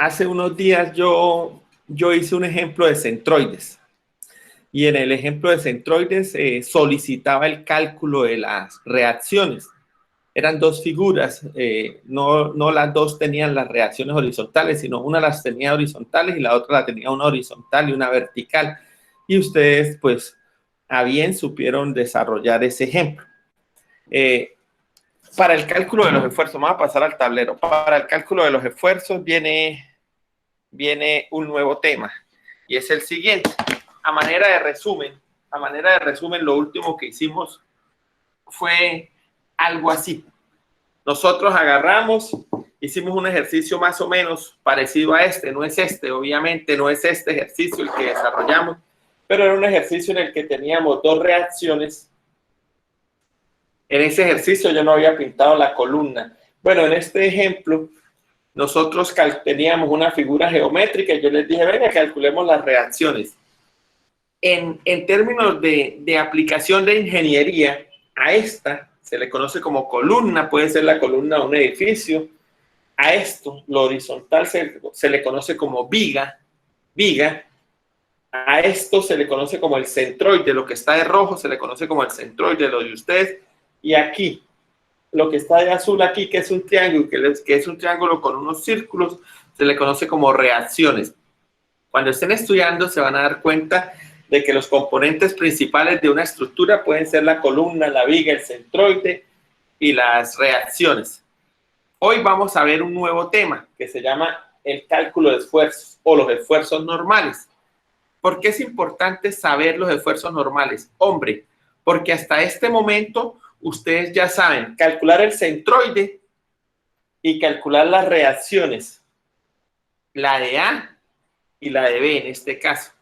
hace unos días yo hice un ejemplo de centroides. Y en el ejemplo de centroides solicitaba el cálculo de las reacciones. Eran dos figuras, no las dos tenían las reacciones horizontales, sino una las tenía horizontales y la otra la tenía una horizontal y una vertical. Y ustedes, pues, a bien supieron desarrollar ese ejemplo. Para el cálculo de los esfuerzos, vamos a pasar al tablero. Para el cálculo de los esfuerzos viene un nuevo tema y es el siguiente. A manera de resumen, lo último que hicimos fue algo así. Nosotros agarramos, hicimos un ejercicio más o menos parecido a este, no es este, obviamente no es este ejercicio el que desarrollamos, pero era un ejercicio en el que teníamos dos reacciones. En ese ejercicio yo no había pintado la columna. Bueno, en este ejemplo, nosotros teníamos una figura geométrica y yo les dije, venga, calculemos las reacciones. En términos de aplicación de ingeniería, a esta se le conoce como columna, puede ser la columna de un edificio. A esto, lo horizontal, se le conoce como viga. A esto se le conoce como el centroide, lo que está de rojo se le conoce como el centroide, lo de ustedes. Y aquí, lo que está de azul aquí, que es un triángulo, que es un triángulo con unos círculos, se le conoce como reacciones. Cuando estén estudiando se van a dar cuenta de que los componentes principales de una estructura pueden ser la columna, la viga, el centroide y las reacciones. Hoy vamos a ver un nuevo tema que se llama el cálculo de esfuerzos o los esfuerzos normales. ¿Por qué es importante saber los esfuerzos normales? Hombre, porque hasta este momento ustedes ya saben calcular el centroide y calcular las reacciones, la de A y la de B en este caso.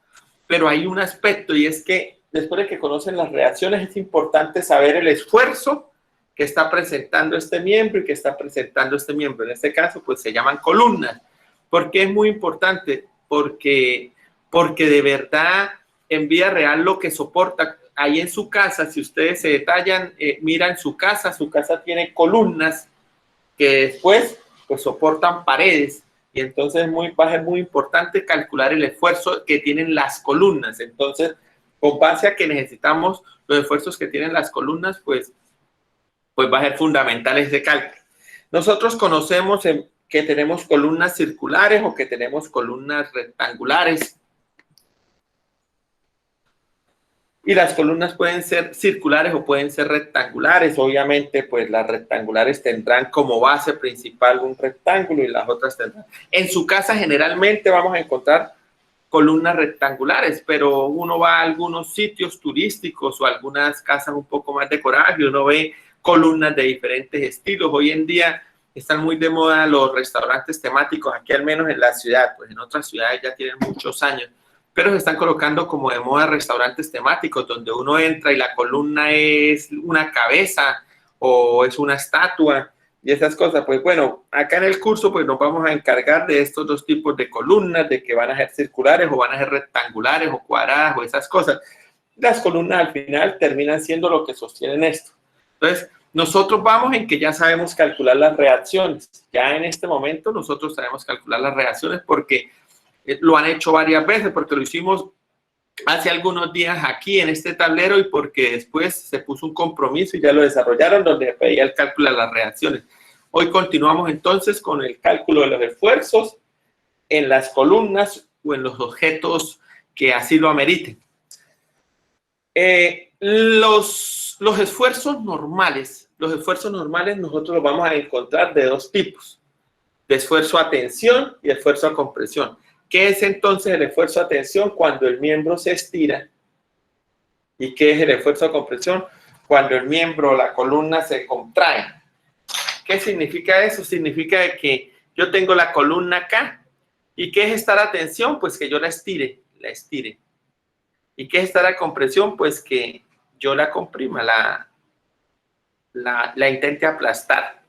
Pero hay un aspecto y es que después de que conocen las reacciones es importante saber el esfuerzo que está presentando este miembro y que está presentando este miembro. En este caso, pues se llaman columnas. ¿Por qué es muy importante? Porque de verdad, en vida real, lo que soporta ahí en su casa, si ustedes se detallan, miran su casa tiene columnas que después pues soportan paredes. Y entonces va a ser muy importante calcular el esfuerzo que tienen las columnas. Entonces, con base a que necesitamos los esfuerzos que tienen las columnas, pues va a ser fundamental ese cálculo. Nosotros conocemos que tenemos columnas circulares o que tenemos columnas rectangulares. Y las columnas pueden ser circulares o pueden ser rectangulares. Obviamente, pues las rectangulares tendrán como base principal un rectángulo y las otras tendrán. En su casa generalmente vamos a encontrar columnas rectangulares, pero uno va a algunos sitios turísticos o algunas casas un poco más decoradas y uno ve columnas de diferentes estilos. Hoy en día están muy de moda los restaurantes temáticos, aquí al menos en la ciudad, pues en otras ciudades ya tienen muchos años. Pero se están colocando como de moda restaurantes temáticos donde uno entra y la columna es una cabeza o es una estatua y esas cosas. Pues bueno, acá en el curso pues nos vamos a encargar de estos dos tipos de columnas, de que van a ser circulares o van a ser rectangulares o cuadradas o esas cosas. Las columnas al final terminan siendo lo que sostienen esto. Entonces, nosotros vamos en que ya sabemos calcular las reacciones. Ya en este momento nosotros sabemos calcular las reacciones porque lo han hecho varias veces, porque lo hicimos hace algunos días aquí en este tablero y porque después se puso un compromiso y ya lo desarrollaron donde pedía el cálculo de las reacciones. Hoy continuamos entonces con el cálculo de los esfuerzos en las columnas o en los objetos que así lo ameriten. Los esfuerzos normales nosotros los vamos a encontrar de dos tipos, de esfuerzo a tensión y esfuerzo a compresión. ¿Qué es entonces el esfuerzo a tensión? Cuando el miembro se estira. ¿Y qué es el esfuerzo a compresión? Cuando el miembro o la columna se contrae. ¿Qué significa eso? Significa que yo tengo la columna acá. ¿Y qué es estar a tensión? Pues que yo la estire. ¿Y qué es estar a compresión? Pues que yo la comprima, la intente aplastar.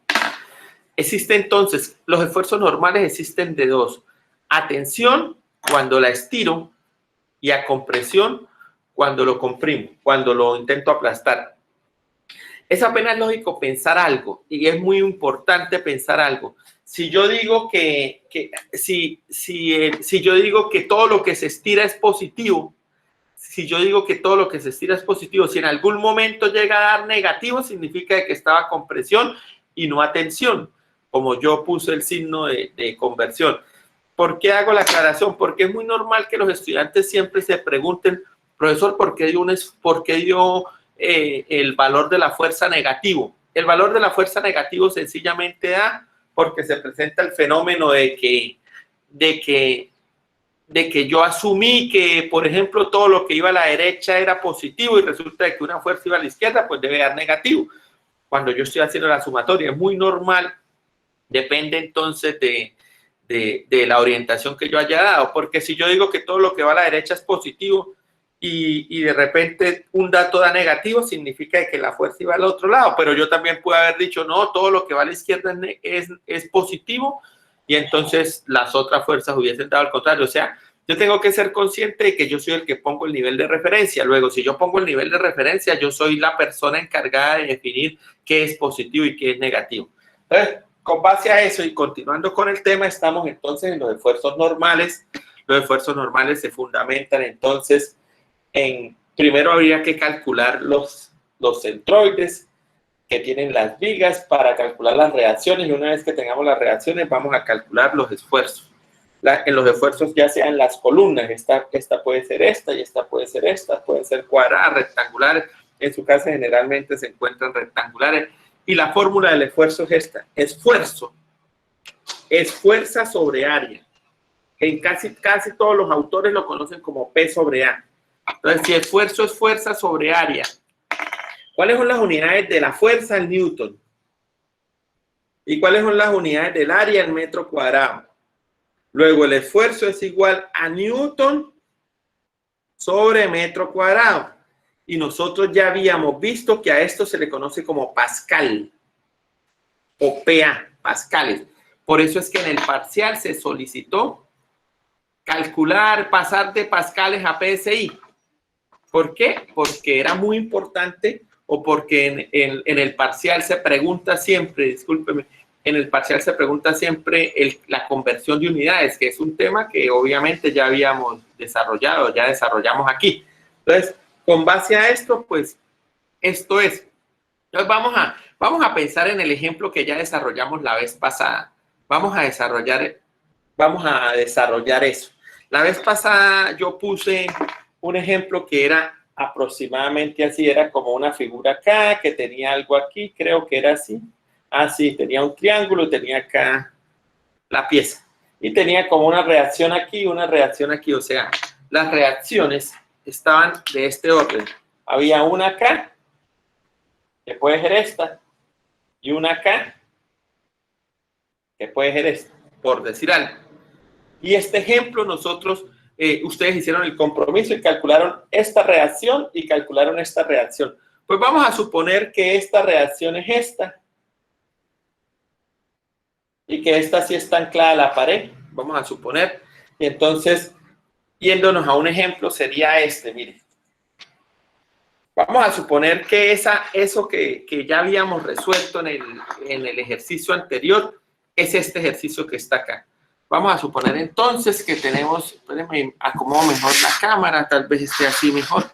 Existe entonces, los esfuerzos normales existen de dos. A tensión, cuando la estiro, y a compresión, cuando lo comprimo, cuando lo intento aplastar. Es apenas lógico pensar algo, y es muy importante pensar algo. si yo digo si yo digo que todo lo que se estira es positivo, si yo digo que todo lo que se estira es positivo, si en algún momento llega a dar negativo, significa que estaba con presión y no a tensión, como yo puse el signo de conversión. ¿Por qué hago la aclaración? Porque es muy normal que los estudiantes siempre se pregunten, profesor, ¿por qué dio el valor de la fuerza negativo? El valor de la fuerza negativo sencillamente da porque se presenta el fenómeno de que yo asumí que, por ejemplo, todo lo que iba a la derecha era positivo y resulta que una fuerza iba a la izquierda, pues debe dar negativo. Cuando yo estoy haciendo la sumatoria, es muy normal, depende entonces de la orientación que yo haya dado, porque si yo digo que todo lo que va a la derecha es positivo y de repente un dato da negativo, significa que la fuerza iba al otro lado, pero yo también puedo haber dicho, no, todo lo que va a la izquierda es positivo, y entonces las otras fuerzas hubiesen dado al contrario. O sea, yo tengo que ser consciente de que yo soy el que pongo el nivel de referencia. Luego, si yo pongo el nivel de referencia, yo soy la persona encargada de definir qué es positivo y qué es negativo. Entonces, con base a eso y continuando con el tema, estamos entonces en los esfuerzos normales. Los esfuerzos normales se fundamentan entonces primero habría que calcular los centroides que tienen las vigas para calcular las reacciones, y una vez que tengamos las reacciones vamos a calcular los esfuerzos. En los esfuerzos ya sean las columnas, esta puede ser esta y esta puede ser esta, pueden ser cuadradas, rectangulares, en su caso generalmente se encuentran rectangulares, y la fórmula del esfuerzo es esta: esfuerzo es fuerza sobre área. En casi todos los autores lo conocen como P sobre A. Entonces, si esfuerzo es fuerza sobre área, ¿cuáles son las unidades de la fuerza en Newton? ¿Y cuáles son las unidades del área en metro cuadrado? Luego, el esfuerzo es igual a Newton sobre metro cuadrado. Y nosotros ya habíamos visto que a esto se le conoce como Pascal o PA, pascales. Por eso es que en el parcial se solicitó pasar de pascales a PSI. ¿Por qué? Porque era muy importante, o porque en el parcial se pregunta siempre, discúlpeme, en el parcial se pregunta siempre la conversión de unidades, que es un tema que obviamente ya habíamos desarrollado, ya desarrollamos aquí. Entonces, con base a esto, pues, esto es. Entonces, vamos a pensar en el ejemplo que ya desarrollamos la vez pasada. Vamos a desarrollar eso. La vez pasada yo puse un ejemplo que era aproximadamente así, era como una figura acá, que tenía algo aquí, creo que era así. Así, tenía un triángulo, tenía acá la pieza. Y tenía como una reacción aquí, o sea, las reacciones estaban de este orden. Había una acá, que puede ser esta, y una acá, que puede ser esta, por decir algo. Y este ejemplo nosotros, ustedes hicieron el compromiso y calcularon esta reacción y calcularon esta reacción. Pues vamos a suponer que esta reacción es esta y que esta sí está anclada a la pared, vamos a suponer. Y entonces, yéndonos a un ejemplo, sería este, mire. Vamos a suponer que eso que ya habíamos resuelto en el ejercicio anterior es este ejercicio que está acá. Vamos a suponer entonces que tenemos, espérenme, acomodo mejor la cámara, tal vez esté así mejor.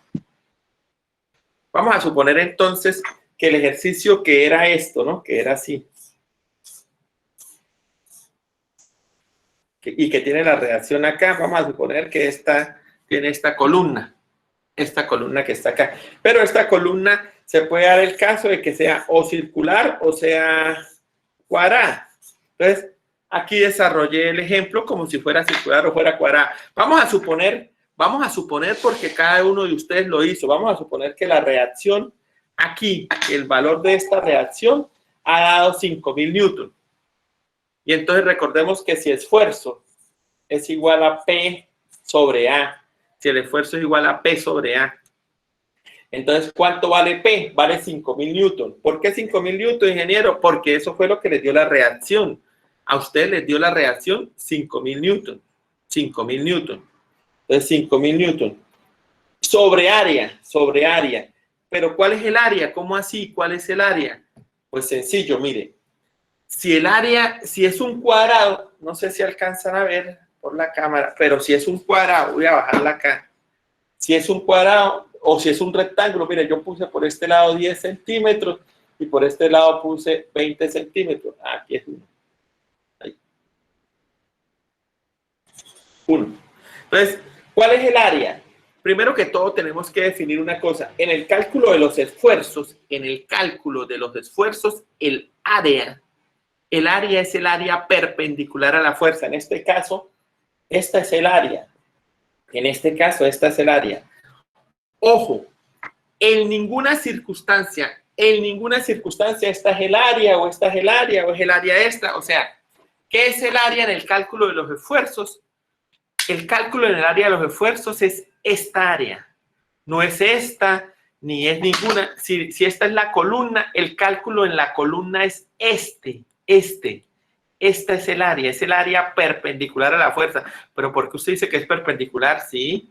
Vamos a suponer entonces que el ejercicio que era esto, ¿no? Que era así. Y que tiene la reacción acá. Vamos a suponer que tiene esta columna que está acá. Pero esta columna se puede dar el caso de que sea o circular o sea cuadrada. Entonces, aquí desarrollé el ejemplo como si fuera circular o fuera cuadrada. Vamos a suponer porque cada uno de ustedes lo hizo, vamos a suponer que la reacción aquí, el valor de esta reacción ha dado 5.000 newton. Y entonces recordemos que si esfuerzo es igual a P sobre A, si el esfuerzo es igual a P sobre A, entonces, ¿cuánto vale P? Vale 5.000 newton. ¿Por qué 5.000 newton, ingeniero? Porque eso fue lo que les dio la reacción. A usted les dio la reacción 5.000 newton. 5.000 newton. Entonces, 5.000 newton. Sobre área. Pero, ¿cuál es el área? ¿Cómo así? ¿Cuál es el área? Pues sencillo, mire. Si el área, si es un cuadrado, no sé si alcanzan a ver por la cámara, pero si es un cuadrado, voy a bajarla acá. Si es un cuadrado o si es un rectángulo, mire, yo puse por este lado 10 centímetros y por este lado puse 20 centímetros. Aquí es uno. Ahí. Uno. Entonces, ¿cuál es el área? Primero que todo tenemos que definir una cosa. En el cálculo de los esfuerzos, el área es el área perpendicular a la fuerza. En este caso, esta es el área. En este caso, esta es el área. Ojo, en ninguna circunstancia, esta es el área, o esta es el área, o es el área esta. O sea, ¿qué es el área en el cálculo de los esfuerzos? El cálculo en el área de los esfuerzos es esta área. No es esta, ni es ninguna. Si esta es la columna, el cálculo en la columna es este. Esta es el área perpendicular a la fuerza. ¿Pero por qué usted dice que es perpendicular? Sí.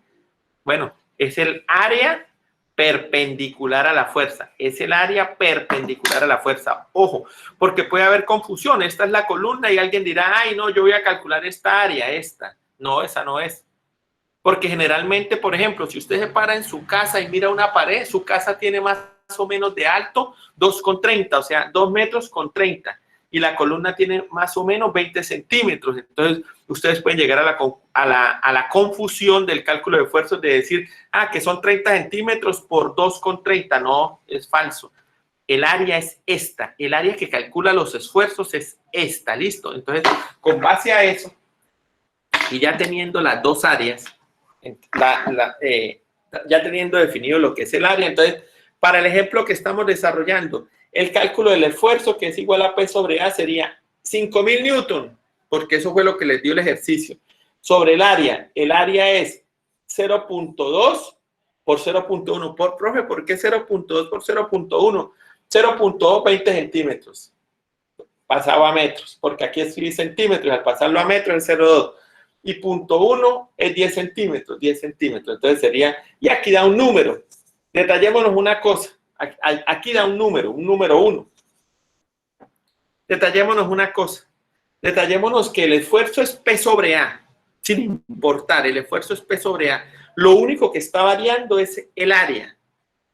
Bueno, es el área perpendicular a la fuerza. Es el área perpendicular a la fuerza. Ojo, porque puede haber confusión. Esta es la columna y alguien dirá, ay, no, yo voy a calcular esta área, esta. No, esa no es. Porque generalmente, por ejemplo, si usted se para en su casa y mira una pared, su casa tiene más o menos de alto 2,30, o sea, 2 metros con 30. Y la columna tiene más o menos 20 centímetros. Entonces, ustedes pueden llegar a la confusión del cálculo de esfuerzos de decir, que son 30 centímetros por 2,30. No, es falso. El área es esta. El área que calcula los esfuerzos es esta. ¿Listo? Entonces, con base a eso, y ya teniendo las dos áreas, ya teniendo definido lo que es el área, entonces, para el ejemplo que estamos desarrollando, el cálculo del esfuerzo, que es igual a P sobre A, sería 5.000 newton, porque eso fue lo que les dio el ejercicio. Sobre el área es 0.2 por 0.1. Profe, ¿por qué 0.2 por 0.1? 0.2, 20 centímetros. Pasado a metros, porque aquí es 10 centímetros, al pasarlo a metros es 0.2. Y 0.1 es 10 centímetros. Entonces sería, y aquí da un número. Detallémonos una cosa. Aquí da un número 1. Detallémonos una cosa. Detallémonos que el esfuerzo es P sobre A. Sin importar, el esfuerzo es P sobre A. Lo único que está variando es el área.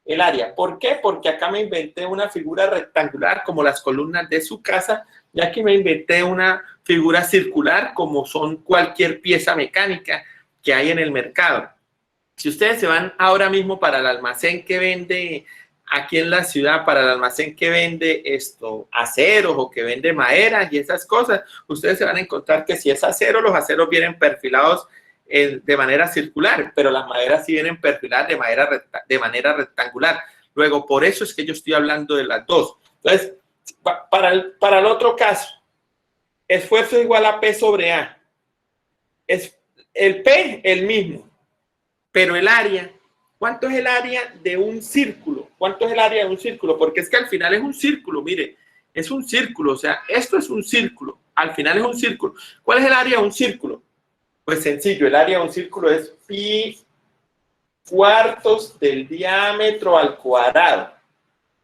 El área. ¿Por qué? Porque acá me inventé una figura rectangular como las columnas de su casa, y aquí me inventé una figura circular como son cualquier pieza mecánica que hay en el mercado. Si ustedes se van ahora mismo para el almacén que vende aquí en la ciudad, para el almacén que vende aceros o que vende maderas y esas cosas, ustedes se van a encontrar que si es acero, los aceros vienen perfilados de manera circular, pero las maderas sí vienen perfiladas de manera rectangular. Luego, por eso es que yo estoy hablando de las dos. Entonces, para el otro caso, esfuerzo igual a P sobre A. Es el P, el mismo, pero el área, ¿cuánto es el área de un círculo? ¿Cuánto es el área de un círculo? Porque es que al final es un círculo, mire, es un círculo, o sea, esto es un círculo, al final es un círculo. ¿Cuál es el área de un círculo? Pues sencillo, el área de un círculo es pi cuartos del diámetro al cuadrado.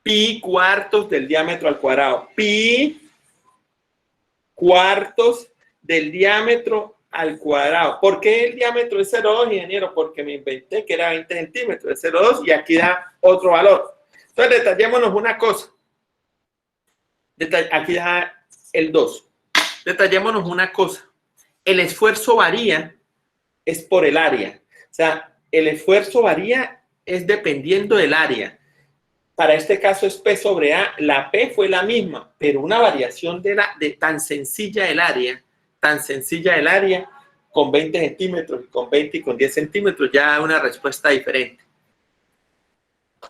Pi cuartos del diámetro al cuadrado. Pi cuartos del diámetro al cuadrado. ¿Por qué el diámetro es 0,2, ingeniero? Porque me inventé que era 20 centímetros, es 0,2 y aquí da otro valor. Entonces, detallémonos una cosa. Aquí da el 2. Detallémonos una cosa. El esfuerzo varía es por el área. O sea, el esfuerzo varía es dependiendo del área. Para este caso es P sobre A. La P fue la misma, pero una variación de tan sencilla el área, con 20 centímetros, con 20 y con 10 centímetros, ya da una respuesta diferente.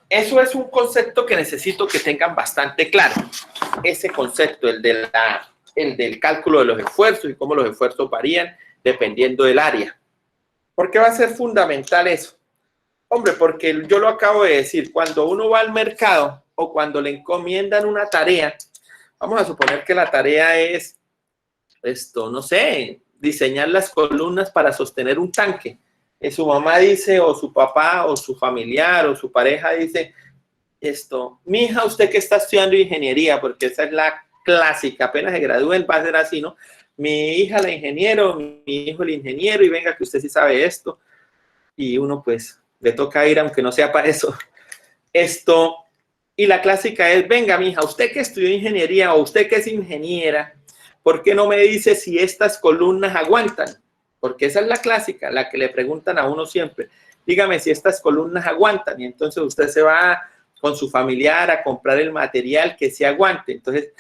Eso es un concepto que necesito que tengan bastante claro. Ese concepto, el del cálculo de los esfuerzos y cómo los esfuerzos varían dependiendo del área. ¿Por qué va a ser fundamental eso? Hombre, porque yo lo acabo de decir, cuando uno va al mercado o cuando le encomiendan una tarea, vamos a suponer que la tarea es, no sé, diseñar las columnas para sostener un tanque. Su mamá dice, o su papá, o su familiar, o su pareja dice, mija, usted que está estudiando ingeniería, porque esa es la clásica, apenas se gradúen va a ser así, ¿no? Mi hija la ingeniero, mi hijo el ingeniero, y venga que usted sí sabe esto, y uno pues le toca ir aunque no sea para eso. Y la clásica es, venga mija, usted que estudió ingeniería o usted que es ingeniera, ¿por qué no me dice si estas columnas aguantan? Porque esa es la clásica, la que le preguntan a uno siempre. Dígame si estas columnas aguantan, y entonces usted se va con su familiar a comprar el material que sí aguante. Entonces,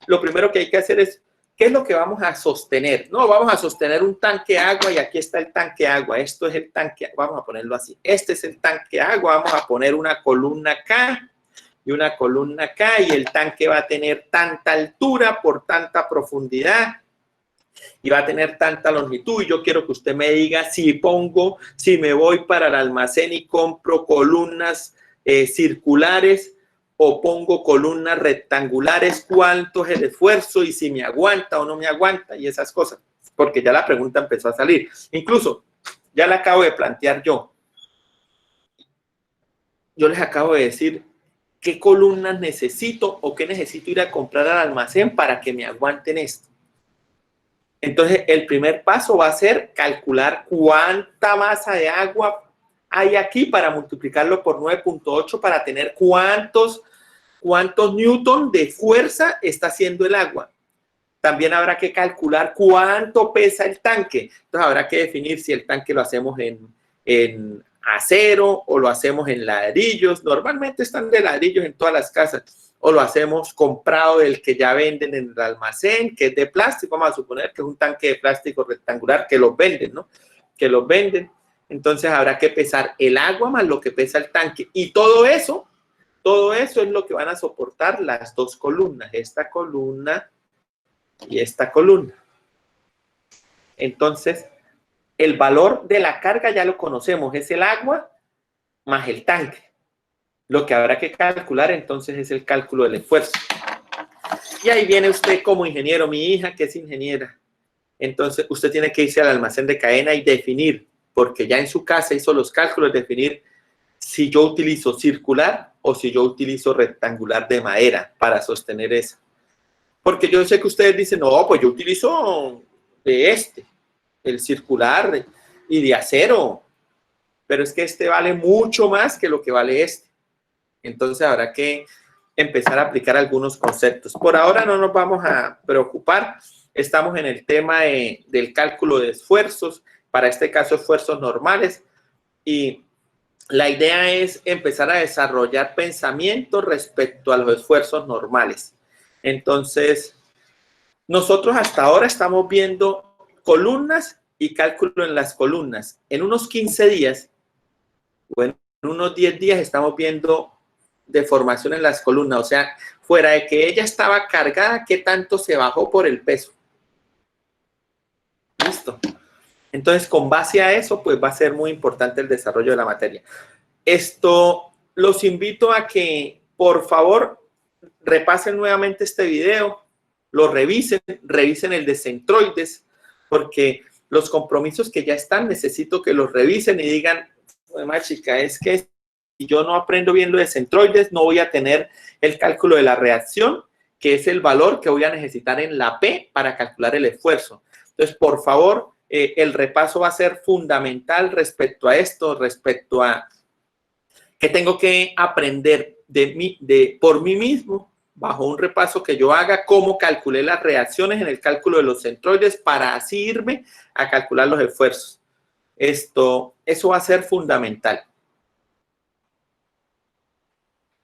lo primero que hay que hacer es, ¿qué es lo que vamos a sostener? No, vamos a sostener un tanque de agua y aquí está el tanque de agua. Esto es el tanque, vamos a ponerlo así. Este es el tanque de agua, vamos a poner una columna acá y una columna acá, y el tanque va a tener tanta altura por tanta profundidad y va a tener tanta longitud. Y yo quiero que usted me diga si me voy para el almacén y compro columnas circulares o pongo columnas rectangulares, cuánto es el esfuerzo y si me aguanta o no me aguanta y esas cosas, porque ya la pregunta empezó a salir. Incluso ya la acabo de plantear yo. Yo les acabo de decir qué columnas necesito o qué necesito ir a comprar al almacén para que me aguanten esto. Entonces, el primer paso va a ser calcular cuánta masa de agua hay aquí para multiplicarlo por 9.8 para tener cuántos newton de fuerza está haciendo el agua. También habrá que calcular cuánto pesa el tanque. Entonces, habrá que definir si el tanque lo hacemos en acero o lo hacemos en ladrillos. Normalmente están de ladrillos en todas las casas. O lo hacemos comprado del que ya venden en el almacén, que es de plástico. Vamos a suponer que es un tanque de plástico rectangular que los venden, ¿no? Que los venden. Entonces habrá que pesar el agua más lo que pesa el tanque. Y todo eso es lo que van a soportar las dos columnas, esta columna y esta columna. Entonces, el valor de la carga ya lo conocemos, es el agua más el tanque. Lo que habrá que calcular entonces es el cálculo del esfuerzo. Y ahí viene usted como ingeniero, mi hija que es ingeniera. Entonces, usted tiene que irse al almacén de cadena y definir, porque ya en su casa hizo los cálculos, definir si yo utilizo circular o si yo utilizo rectangular de madera para sostener eso. Porque yo sé que ustedes dicen, no, pues yo utilizo el circular y de acero, pero es que este vale mucho más que lo que vale este. Entonces habrá que empezar a aplicar algunos conceptos. Por ahora no nos vamos a preocupar, estamos en el tema del cálculo de esfuerzos, para este caso esfuerzos normales, y la idea es empezar a desarrollar pensamientos respecto a los esfuerzos normales. Entonces, nosotros hasta ahora estamos viendo columnas y cálculo en las columnas. En unos 15 días, o en unos 10 días, estamos viendo deformación en las columnas. O sea, fuera de que ella estaba cargada, ¿qué tanto se bajó por el peso? Listo. Entonces, con base a eso, pues va a ser muy importante el desarrollo de la materia. Los invito a que, por favor, repasen nuevamente este video, lo revisen el de centroides, porque los compromisos que ya están, necesito que los revisen y digan, bueno, chica, es que si yo no aprendo bien lo de centroides, no voy a tener el cálculo de la reacción, que es el valor que voy a necesitar en la P para calcular el esfuerzo. Entonces, por favor, el repaso va a ser fundamental respecto a esto, respecto a que tengo que aprender por mí mismo, bajo un repaso que yo haga, cómo calculé las reacciones en el cálculo de los centroides para así irme a calcular los esfuerzos. Eso va a ser fundamental.